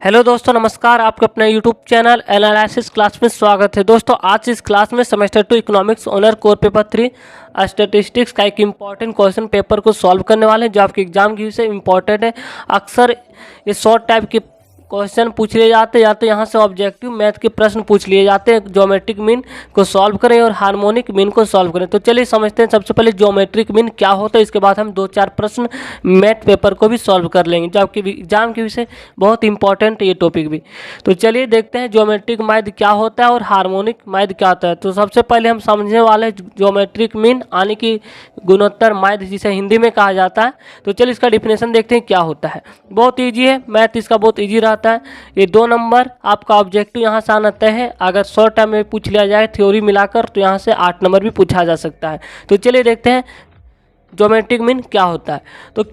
Hello दोस्तों, नमस्कार। आपके अपने यूट्यूब चैनल एनालिसिस क्लास में स्वागत है। दोस्तों, आज इस क्लास में semester 2 economics honour core paper 3 statistics का एक इम्पॉर्टेंट क्वेश्चन पेपर को सॉल्व करने वाले हैं, जो आपके एग्जाम की से इम्पॉर्टेंट है। अक्सर ये शॉर्ट टाइप के क्वेश्चन पूछ लिए जाते हैं, या तो यहाँ से ऑब्जेक्टिव मैथ के प्रश्न पूछ लिए जाते हैं। ज्योमेट्रिक मीन को सॉल्व करें और हार्मोनिक मीन को सॉल्व करें। तो चलिए समझते हैं सबसे पहले ज्योमेट्रिक मीन क्या होता है। इसके बाद हम 2-4 प्रश्न मैथ पेपर को भी सॉल्व कर लेंगे, जो आपके एग्जाम के विषय बहुत इंपॉर्टेंट है ये टॉपिक भी। तो चलिए देखते हैं ज्योमेट्रिक माध्य क्या होता है और हार्मोनिक माध्य क्या होता है। तो सबसे पहले हम समझने वाले हैं ज्योमेट्रिक मीन यानी कि गुणोत्तर माध्य, जिसे हिंदी में कहा जाता है। तो चलिए इसका डिफिनेशन देखते हैं क्या होता है। बहुत ईजी है, मैथ इसका बहुत ईजी रहता है। ये 2 नंबर आपका ऑब्जेक्टिव यहाँ से आना तय है। अगर शॉर्ट टाइम में पूछ लिया जाए थ्योरी मिलाकर, तो यहाँ से 8 नंबर भी पूछा जा सकता है। तो चलिए देखते हैं ज्योमेट्रिक मीन क्या होता है। तो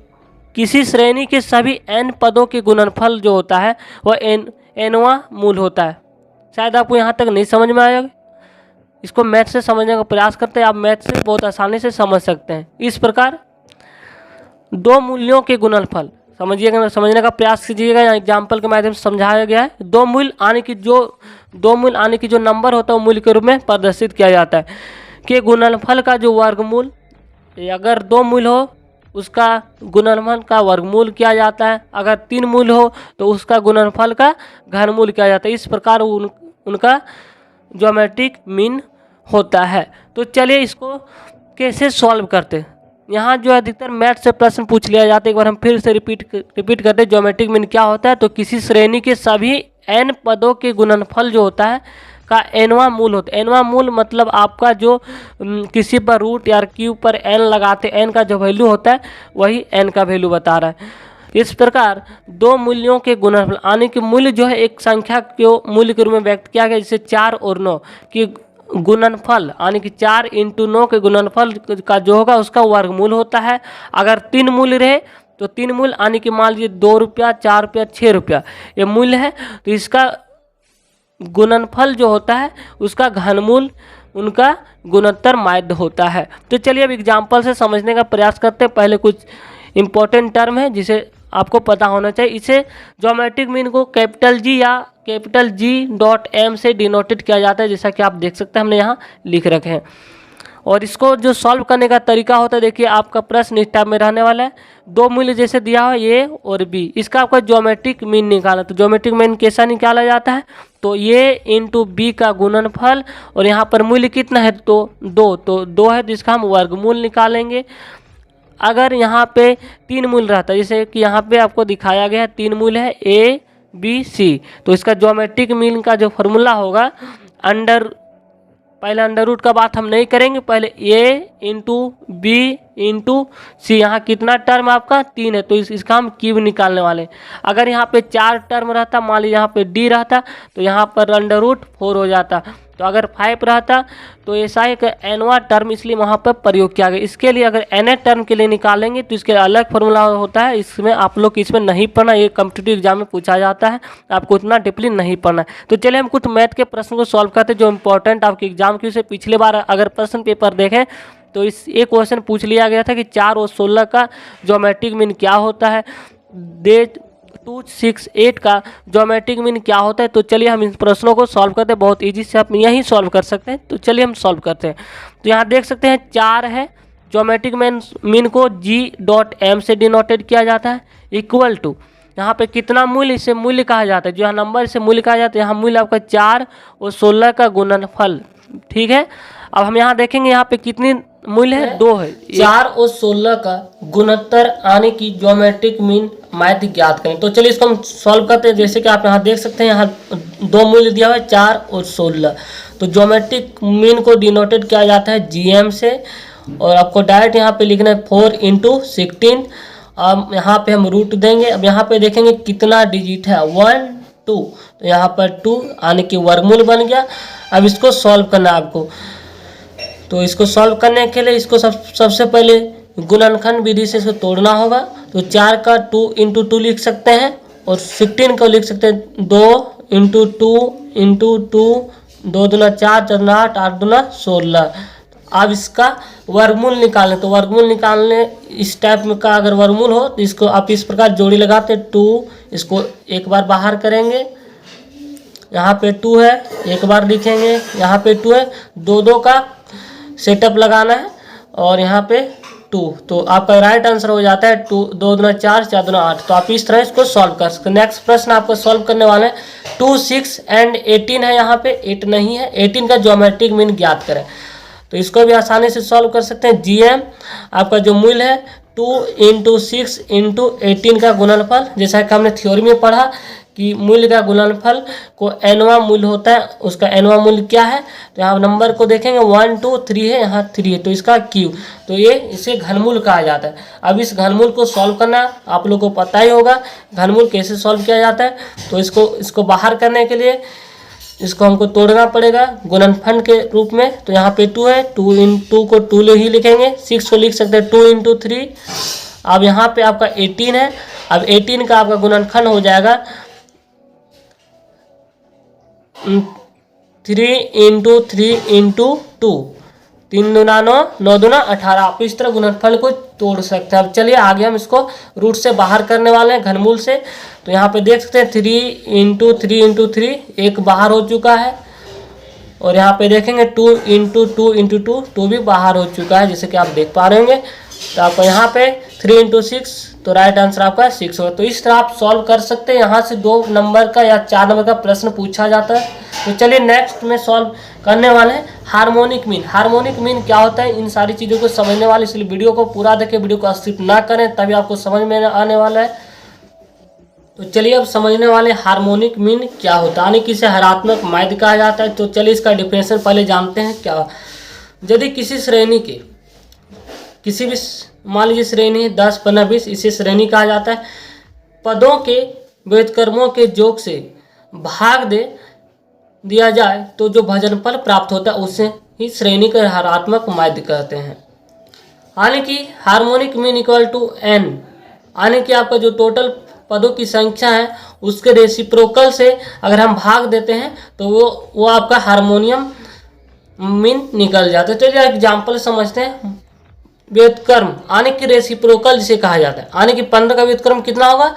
किसी श्रेणी के सभी n पदों के गुणनफल जो होता है वह nवां मूल होता है। शायद आपको यहाँ तक नहीं समझ में आएगा। इसको मैथ से समझने का प्रयास करते हैं, आप मैथ से बहुत आसानी से समझ सकते हैं। इस प्रकार 2 मूल्यों के गुणनफल समझिएगा, समझने का प्रयास कीजिएगा। यहाँ एग्जाम्पल के माध्यम से समझाया गया है। 2 मूल आने की जो नंबर होता है वो मूल के रूप में प्रदर्शित किया जाता है कि गुणनफल का जो वर्गमूल, अगर 2 मूल हो उसका गुणनफल का वर्गमूल किया जाता है। अगर 3 मूल हो तो उसका गुणनफल का घनमूल किया जाता है। इस प्रकार उनका ज्योमेट्रिक मीन होता है। तो चलिए इसको कैसे सॉल्व करते हैं। यहाँ जो अधिकतर मैथ से प्रश्न पूछ लिया जाता है। एक बार हम फिर से रिपीट करते हैं। ज्योमेट्रिक मीन क्या होता है। तो किसी श्रेणी के सभी n पदों के गुणनफल जो होता है का nवां मूल होता है। nवां मूल मतलब आपका जो किसी पर रूट या क्यूब पर n लगाते, n का जो वैल्यू होता है वही n का वैल्यू बता रहा है। इस प्रकार 2 मूल्यों के गुणनफल यानी कि मूल्य जो है एक संख्या को मूल्य के रूप में व्यक्त किया गया, जैसे 4 और 9 की गुणनफल यानी कि 4 × 9 के गुणनफल का जो होगा उसका वर्गमूल होता है। अगर 3 मूल्य रहे तो 3 मूल्य यानी कि मान लीजिए 2 रुपया, 4 रुपया, 6 रुपया ये मूल्य है, तो इसका गुणनफल जो होता है उसका घनमूल उनका गुणोत्तर माध्य होता है। तो चलिए अब एग्जाम्पल से समझने का प्रयास करते हैं। पहले कुछ इंपॉर्टेंट टर्म है जिसे आपको पता होना चाहिए। इसे ज्योमेट्रिक मीन को कैपिटल G या कैपिटल G.M से डिनोटेड किया जाता है, जैसा कि आप देख सकते हैं हमने यहाँ लिख रखे हैं। और इसको जो सॉल्व करने का तरीका होता है, देखिए आपका प्रश्न इस टाइप में रहने वाला है। 2 मूल्य जैसे दिया हो A और B, इसका आपका ज्योमेट्रिक मीन निकालना। तो ज्योमेट्रिक मीन कैसा निकाला जाता है। तो A × B का गुणनफल, और यहाँ पर मूल्य कितना है तो 2, तो 2 है, जिसका हम वर्गमूल निकालेंगे। अगर यहाँ पे 3 मूल रहता है, जैसे कि यहाँ पे आपको दिखाया गया है 3 मूल है A B C, तो इसका ज्योमेट्रिक मीन का जो फॉर्मूला होगा पहले अंडर रूट का बात हम नहीं करेंगे, पहले A × B × C। यहाँ कितना टर्म आपका 3 है, तो इसका हम क्यूब निकालने वाले हैं। अगर यहाँ पे 4 टर्म रहता, मान लीजिए यहाँ पे D रहता, तो यहाँ पर अंडर रूट 4 हो जाता। तो अगर 5 रहता तो ऐसा एक nवां टर्म, इसलिए वहाँ पर प्रयोग किया गया। इसके लिए अगर n टर्म के लिए निकालेंगे तो इसके अलग फॉर्मूला होता है। इसमें आप लोग इसमें नहीं पढ़ना, ये कॉम्पिटिटिव एग्जाम में पूछा जाता है, आपको उतना डीपली नहीं पढ़ना है। तो चलिए हम कुछ मैथ के प्रश्न को सॉल्व करते हैं जो इंपॉर्टेंट आपके एग्जाम की से। पिछले बार अगर प्रश्न पेपर देखें तो एक क्वेश्चन पूछ लिया गया था कि 4 और 16 का ज्योमेट्रिक मीन क्या होता है। 268 का ज्योमेट्रिक मीन क्या होता है। तो चलिए हम इन प्रश्नों को सॉल्व करते हैं। बहुत इजी से आप यहीं सॉल्व कर सकते हैं। तो चलिए हम सॉल्व करते हैं। तो यहाँ देख सकते हैं 4 है, ज्योमेट्रिक मीन को G.M से डिनोटेड किया जाता है। इक्वल टू यहाँ पे कितना मूल्य, इसे मूल्य कहा जाता है, जो यहाँ नंबर इसे मूल्य कहा जाता है। यहाँ मूल्य आपका 4 और 16 का गुणनफल, ठीक है। अब हम यहाँ देखेंगे यहाँ पे कितनी मूल्य है, 2 है। 4 और 16 का गुणोत्तर आने की ज्योमेट्रिक मीन माध्य ज्ञात करें। तो चलिए इसको हम सॉल्व करते हैं। जैसे कि आप यहाँ देख सकते हैं, यहाँ 2 मूल्य दिया हुआ है 4 और 16। तो ज्योमेट्रिक मीन को डिनोटेड किया जाता है GM से, और आपको डायरेक्ट यहाँ पे लिखना है 4 × 16। अब यहाँ पे हम रूट देंगे। अब यहाँ पे देखेंगे कितना डिजिट है, 1 2, तो यहाँ पर 2 आने की वर्गमूल बन गया। अब इसको सॉल्व करना है आपको। तो इसको सॉल्व करने के लिए इसको सबसे पहले गुणनखंड विधि से इसको तोड़ना होगा। तो 4 का 2 × 2 लिख सकते हैं, और 16 को लिख सकते हैं 2 × 2 × 2, 2 दूना 4, 4 दूना 8, 8 दूना 16। आप इसका वर्गमूल निकालने, तो वर्गमूल निकालने इस टाइप में का अगर वर्गमूल हो तो इसको आप इस प्रकार जोड़ी लगाते 2, इसको एक बार बाहर करेंगे, यहाँ पे 2 है, एक बार लिखेंगे, यहाँ पे 2 है, 2 का सेटअप लगाना है और यहाँ पे 2, तो आपका राइट आंसर हो जाता है 2 2 दूना 4 4 दूना 8। तो आप इस तरह इसको सॉल्व कर सकते हैं। नेक्स्ट प्रश्न आपको सॉल्व करने वाले हैं 2, 6 एंड 18 है, यहाँ पे 8 नहीं है, 18 का ज्योमेट्रिक मीन ज्ञात करें। तो इसको भी आसानी से सॉल्व कर सकते हैं। जीएम आपका जो मूल है 2 इंटू 6 इंटू 18 का गुणनफल, जैसा कि हमने थ्योरी में पढ़ा कि मूल्य का गुणनफल को एनवा मूल्य होता है, उसका एनवा मूल्य क्या है, तो यहाँ नंबर को देखेंगे 1 2 3 है, यहाँ 3 है, तो इसका क्यू, तो ये इसे घनमूल कहा जाता है। अब इस घनमूल को सॉल्व करना आप लोग को पता ही होगा, घनमूल कैसे सॉल्व किया जाता है। तो इसको बाहर करने के लिए इसको हमको तोड़ना पड़ेगा गुणनफल के रूप में। तो यहाँ पे 2 है, 2 इन 2 को 2 ले ही लिखेंगे, 6 को लिख सकते हैं 2 इंटू 3। अब यहाँ पे आपका 18 है, अब 18 का आपका गुणनफल हो जाएगा 3 इंटू 3 इंटू 2, 3 दूना 9, 9 दूना 18। आप इस तरह गुणनफल को तोड़ सकते हैं। अब चलिए आगे हम इसको रूट से बाहर करने वाले हैं घनमूल से। तो यहाँ पे देख सकते हैं 3 इंटू 3 इंटू 3 एक बाहर हो चुका है, और यहाँ पे देखेंगे 2 इंटू 2 इंटू 2 2 भी बाहर हो चुका है, जैसे कि आप देख पा रहे होंगे। तो आपको यहाँ पे 3 इंटू 6, तो राइट आंसर आपका 6 होगा। तो इस तरह आप सॉल्व कर सकते हैं। यहाँ से 2 नंबर का या 4 नंबर का प्रश्न पूछा जाता है। तो चलिए नेक्स्ट में सॉल्व करने वाले हैं हार्मोनिक मीन। हार्मोनिक मीन क्या होता है, इन सारी चीज़ों को समझने वाले, इसलिए वीडियो को पूरा देखें, वीडियो को स्किप ना करें, तभी आपको समझ में आने वाला है। तो चलिए अब समझने वाले हार्मोनिक मीन क्या होता है, यानी कि इसे हरात्मक माध्य कहा जाता है। तो चलिए इसका डिफिनेशन पहले जानते हैं क्या। यदि किसी श्रेणी के किसी भी मान लीजिए श्रेणी है 10 15 20, इसे श्रेणी कहा जाता है। पदों के व्युत्क्रमों के योग से भाग दे दिया जाए तो जो भाजनफल प्राप्त होता है उसे ही श्रेणी का हरात्मक माध्य कहते हैं। यानी कि harmonic mean equal to n, यानी कि आपका जो टोटल पदों की संख्या है उसके रेसिप्रोकल से अगर हम भाग देते हैं तो वो आपका हार्मोनियम मीन निकल जाता है। चलिए एग्जाम्पल समझते हैं। व्युत्क्रम यानी कि रेसिप्रोकल जिसे कहा जाता है, यानी कि 15 का व्युत्क्रम कितना होगा,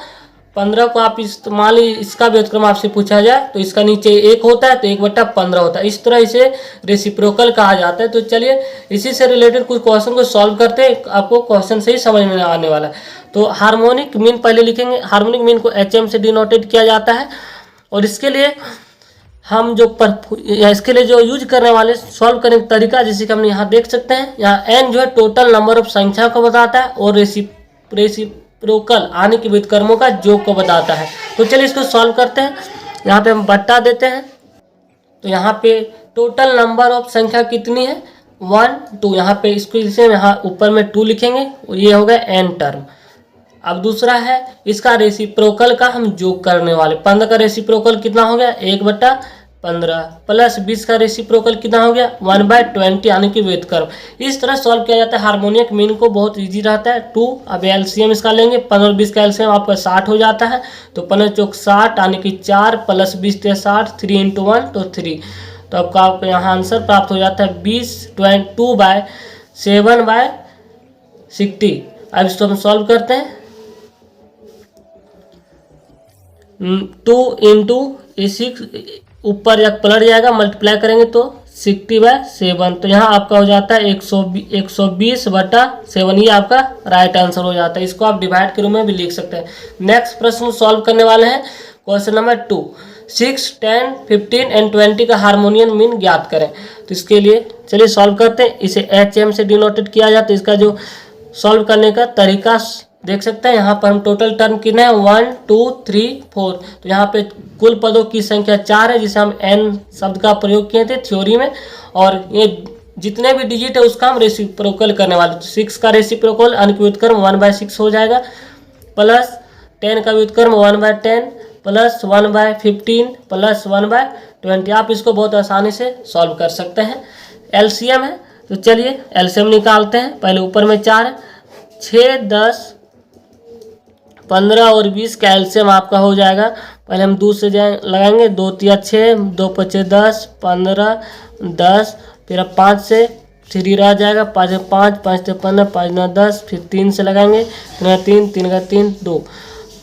15 को आप मान लीजिए इसका व्युत्क्रम आपसे पूछा जाए तो इसका नीचे 1 होता है, तो 1/15 होता है। इस तरह इसे रेसिप्रोकल कहा जाता है। तो चलिए इसी से रिलेटेड कुछ क्वेश्चन को सॉल्व करते हैं, आपको क्वेश्चन से ही समझ में आने वाला है। तो हार्मोनिक मीन पहले लिखेंगे। हार्मोनिक मीन को HM से डिनोटेड किया जाता है, और इसके लिए हम इसके लिए जो यूज करने वाले सॉल्व करने का तरीका, जैसे कि हमने यहाँ देख सकते हैं, यहाँ n जो है टोटल नंबर ऑफ संख्या को बताता है, और रेसिप्रोकल यानी कि व्युत्क्रमों का योग को बताता है। तो चलिए इसको सॉल्व करते हैं। यहाँ पे हम बट्टा देते हैं, तो यहाँ पे टोटल नंबर ऑफ संख्या कितनी है 1 2, यहाँ पे इसको इसे यहाँ ऊपर में 2 लिखेंगे, ये हो गया n टर्म। अब दूसरा है इसका रेसिप्रोकल का हम योग करने वाले। 15 का रेसिप्रोकल कितना हो गया 1/15, प्लस 20 का रेसिप्रोकल कितना हो गया 1/20, यानी कि व्युत्क्रम। इस तरह सॉल्व किया जाता है। हार्मोनिक मीन को बहुत इजी रहता है 2। अब एलसीएम इसका लेंगे, 15 और 20 का एलसीएम आपका 60 हो जाता है। तो 15 चौक 60 यानी कि 4 प्लस 20 60, 3 इंटू 1 तो 3। तो आपका यहाँ आंसर प्राप्त हो जाता है 2/7/60। अब इसको हम सॉल्व करते हैं। 2 इंटू 6 ऊपर या पलट जाएगा, मल्टीप्लाई करेंगे तो 60/7। तो यहाँ आपका हो जाता है 120/7, ये आपका राइट आंसर हो जाता है। इसको आप डिवाइड के रूप में भी लिख सकते हैं। नेक्स्ट प्रश्न सॉल्व करने वाले हैं क्वेश्चन नंबर 2। 6 10 15 एंड 20 का हार्मोनियन मीन ज्ञात करें। तो इसके लिए चलिए सॉल्व करते हैं। इसे HM से डिनोटेड किया जाता है। इसका जो सॉल्व करने का तरीका देख सकते हैं। यहाँ पर हम टोटल टर्म कितने हैं 1 2 3 4, तो यहाँ पे कुल पदों की संख्या 4 है, जिसे हम n शब्द का प्रयोग किए थे थ्योरी में, और ये जितने भी डिजिट है उसका हम रेसिप्रोकल करने वाले। 6 का रेसिप्रोकल यानी कि व्युत्क्रम 1/6 हो जाएगा, प्लस 10 का व्युत्क्रम 1/10, प्लस 1/15, प्लस 1/20। आप इसको बहुत आसानी से सॉल्व कर सकते हैं। एलसीएम है, तो चलिए एलसीएम निकालते हैं। पहले ऊपर में 4 है, 6 10 15 और 20 का एलसीएम आपका हो जाएगा। पहले हम 2 से लगाएंगे, 2 3 6, 2 5 10, 15 10, फिर अब 5 से 3 रह जाएगा, 5 में 5, 5 से 15, 5 9 10, फिर 3 से लगाएंगे, 3 3 का 3 2,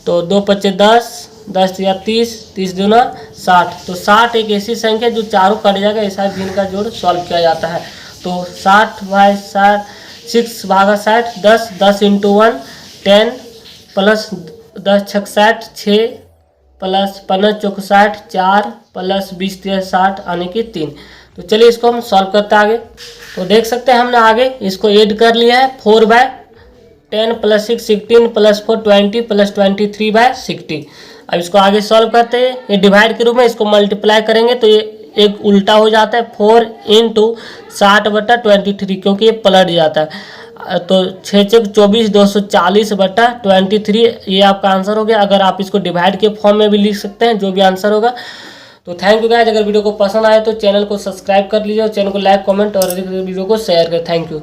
तो 2 5 10, 10 या 30, 30 दूना 60। तो 60 एक ऐसी संख्या जो चारों कट जाएगा, ऐसा जिनका जोड़ सॉल्व किया जाता है। तो 60 बाई 60, 6 भागा 60, 10, 10 इंटू 1 10 प्लस 10 छक 60, 6 प्लस 15 चौक 60, 4 प्लस 20 60 आने की 3। तो चलिए इसको हम सॉल्व करते आगे। तो देख सकते हैं हमने आगे इसको ऐड कर लिया है, 4 by 10 plus 6 16 plus 4 20 plus 23 by 60। अब इसको आगे सॉल्व करते हैं, ये डिवाइड के रूप में इसको मल्टीप्लाई करेंगे तो ये एक उल्टा हो जाता है, 4 इंटू 60/23, क्योंकि ये पलट जाता है। तो 6 6 24 240/23, ये आपका आंसर हो गया। अगर आप इसको डिवाइड के फॉर्म में भी लिख सकते हैं, जो भी आंसर होगा। तो थैंक यू गाइस, अगर वीडियो को पसंद आए तो चैनल को सब्सक्राइब कर लीजिए और चैनल को लाइक कमेंट और वीडियो को शेयर करें। Thank you.